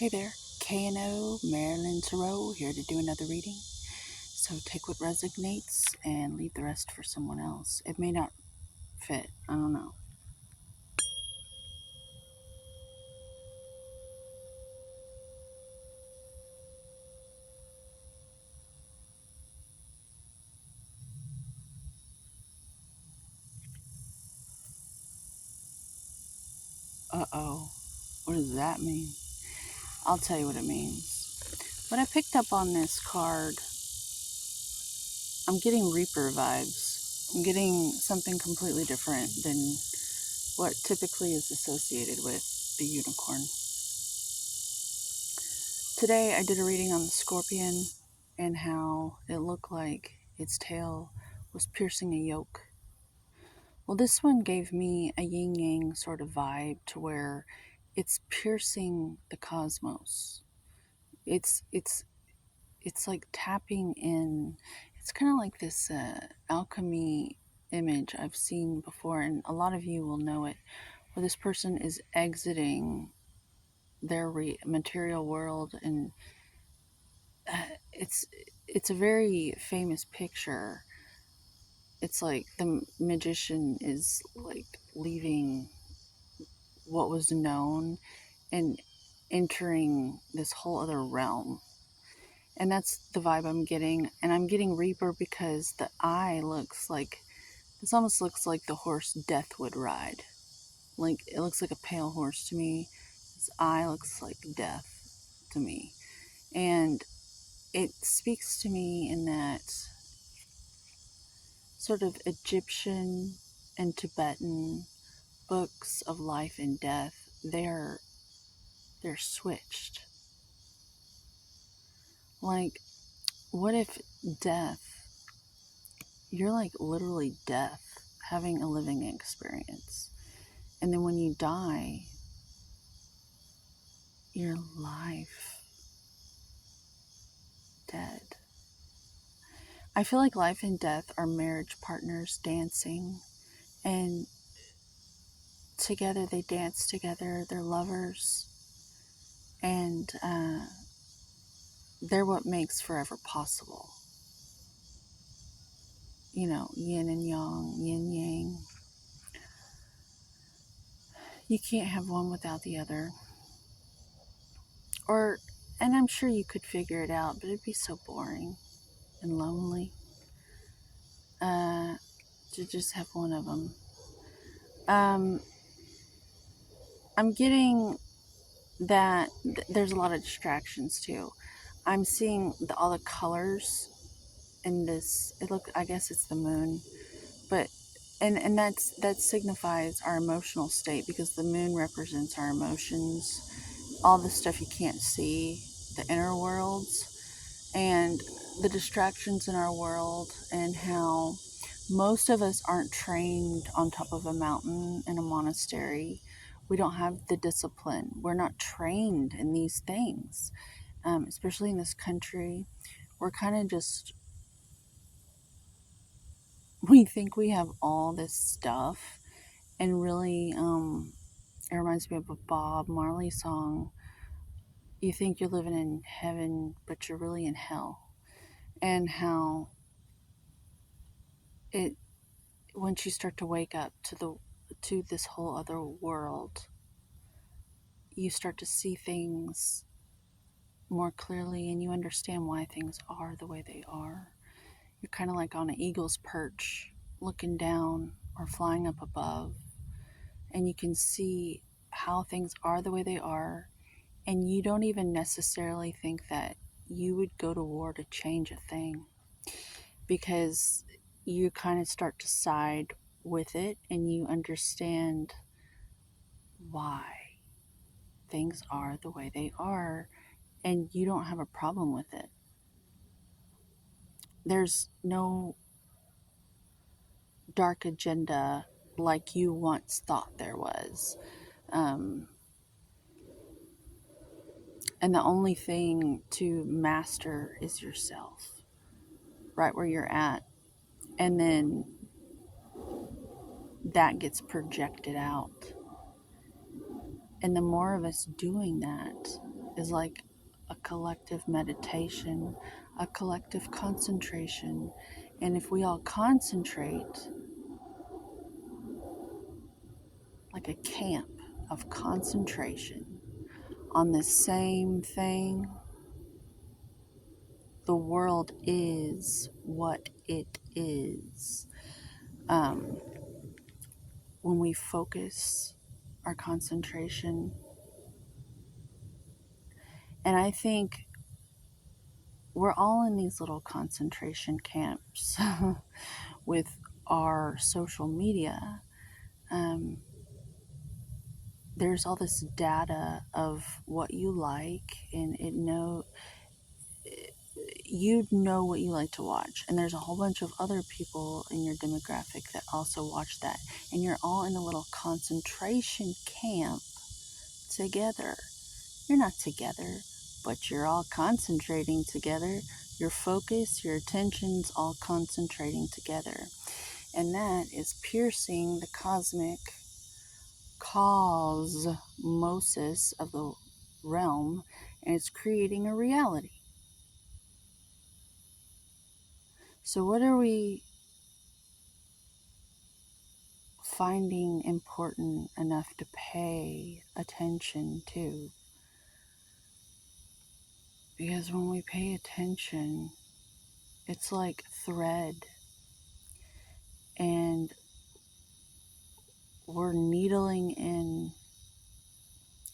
Hey there, K&O, Marilyn here to do another reading. So take what resonates and leave the rest for someone else. It may not fit, I don't know. Uh-oh, what does that mean? I'll tell you what it means. When I picked up on this card, I'm getting Reaper vibes. I'm getting something completely different than what typically is associated with the unicorn. Today I did a reading on the scorpion and how it looked like its tail was piercing a yoke. Well, this one gave me a yin yang sort of vibe to where it's piercing the cosmos. It's it's like tapping in. It's kind of like this alchemy image I've seen before, and a lot of you will know it, where this person is exiting their material world, and uh, it's it's a very famous picture. It's like the magician is like leaving what was known and entering this whole other realm. And that's the vibe I'm getting. And I'm getting Reaper because the eye looks like, this almost looks like the horse Death would ride. Like, it looks like a pale horse to me. His eye looks like death to me. And it speaks to me in that sort of Egyptian and Tibetan books of life and death. They're switched. Like, what if death, you're like literally death, having a living experience. And then when you die, you're life, dead. I feel like life and death are marriage partners dancing, and together they dance together, they're lovers, and they're what makes forever possible. You know, yin and yang, yin yang. You can't have one without the other. Or, and I'm sure you could figure it out, but it'd be so boring and lonely to just have one of them. I'm getting that there's a lot of distractions too. I'm seeing all the colors in this. I guess it's the moon, but and that signifies our emotional state because the moon represents our emotions, all the stuff you can't see, the inner worlds, and the distractions in our world, and how most of us aren't trained on top of a mountain in a monastery. We don't have the discipline. We're not trained in these things, especially in this country. We're kind of just, we think we have all this stuff, and really, it reminds me of a Bob Marley song. You think you're living in heaven, but you're really in hell. And how it, once you start to wake up to this whole other world, you start to see things more clearly and you understand why things are the way they are. You're kind of like on an eagle's perch, looking down or flying up above, and you can see how things are the way they are, and you don't even necessarily think that you would go to war to change a thing, because you kind of start to side with it and you understand why things are the way they are, and you don't have a problem with it. There's no dark agenda like you once thought there was. Um, and the only thing to master is yourself, right where you're at. And then that gets projected out. And the more of us doing that, is like a collective meditation, a collective concentration. And if we all concentrate like a camp of concentration on the same thing, the world is what it is. Um, when we focus our concentration, and I think we're all in these little concentration camps with our social media. Um, there's all this data of what you like, and you know what you like to watch, and there's a whole bunch of other people in your demographic that also watch that, and you're all in a little concentration camp together. You're not together, but you're all concentrating together. Your focus, your attention's all concentrating together. And that is piercing the cosmic cosmosis of the realm, and it's creating a reality. So, what are we finding important enough to pay attention to? Because when we pay attention, it's like thread, and we're needling in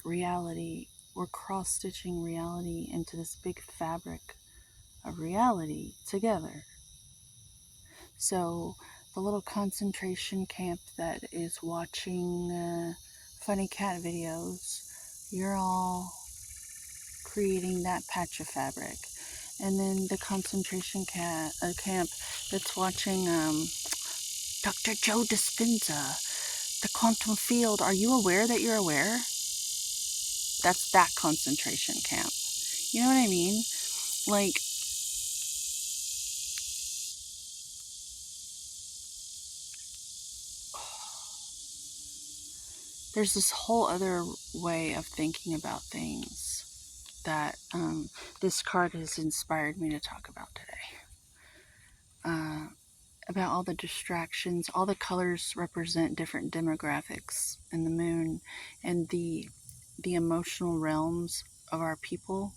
reality. We're cross stitching reality into this big fabric of reality together. So, the little concentration camp that is watching funny cat videos, you're all creating that patch of fabric. And then the concentration camp that's watching Dr. Joe Dispenza, the quantum field. Are you aware that you're aware? That's that concentration camp. You know what I mean? Like, there's this whole other way of thinking about things that this card has inspired me to talk about today. About all the distractions, all the colors represent different demographics in the moon, and the emotional realms of our people,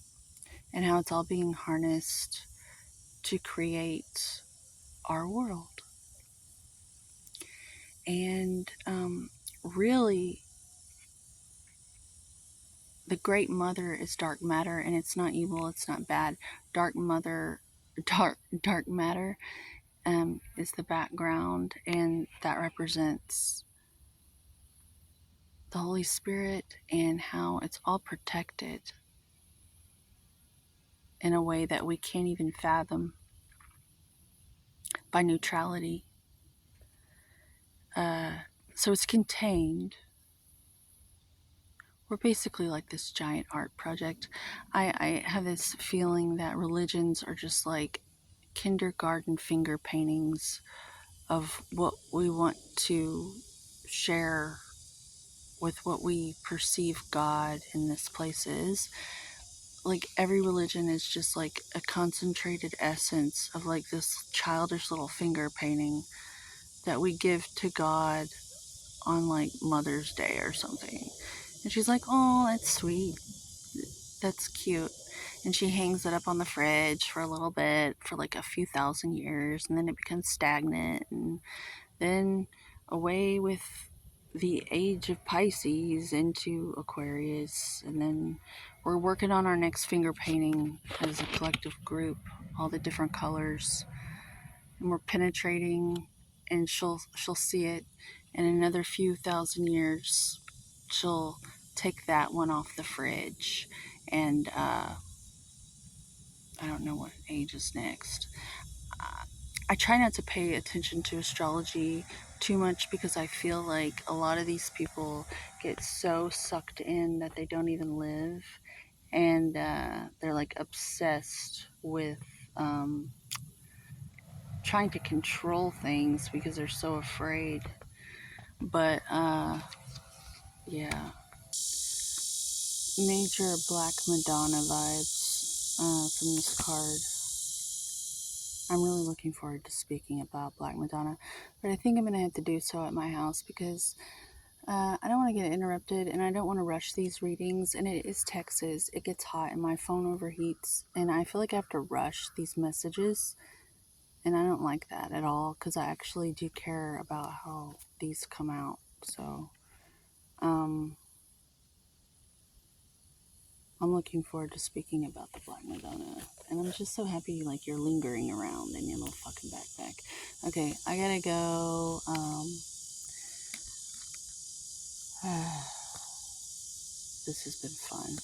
and how it's all being harnessed to create our world. And really, the great mother is dark matter, and it's not evil, it's not bad. Dark matter is the background, and that represents the Holy Spirit and how it's all protected in a way that we can't even fathom by neutrality. So it's contained. We're basically like this giant art project. I have this feeling that religions are just like kindergarten finger paintings of what we want to share with what we perceive God in this place is. Like every religion is just like a concentrated essence of like this childish little finger painting that we give to God on like Mother's Day or something. And she's like, oh, that's sweet. That's cute. And she hangs it up on the fridge for a little bit, for like a few thousand years, and then it becomes stagnant. And then away with the age of Pisces into Aquarius. And then we're working on our next finger painting as a collective group, all the different colors. And we're penetrating, and she'll see it. In another few thousand years, she'll take that one off the fridge. And I don't know what age is next. I try not to pay attention to astrology too much because I feel like a lot of these people get so sucked in that they don't even live, and they're like obsessed with trying to control things because they're so afraid. But yeah, major Black Madonna vibes from this card. I'm really looking forward to speaking about Black Madonna, but I think I'm going to have to do so at my house because I don't want to get interrupted and I don't want to rush these readings. And it is Texas, it gets hot and my phone overheats, and I feel like I have to rush these messages, and I don't like that at all because I actually do care about how these come out. So, um, I'm looking forward to speaking about the Black Madonna. And I'm just so happy like you're lingering around in your little fucking backpack. Okay, I gotta go. This has been fun.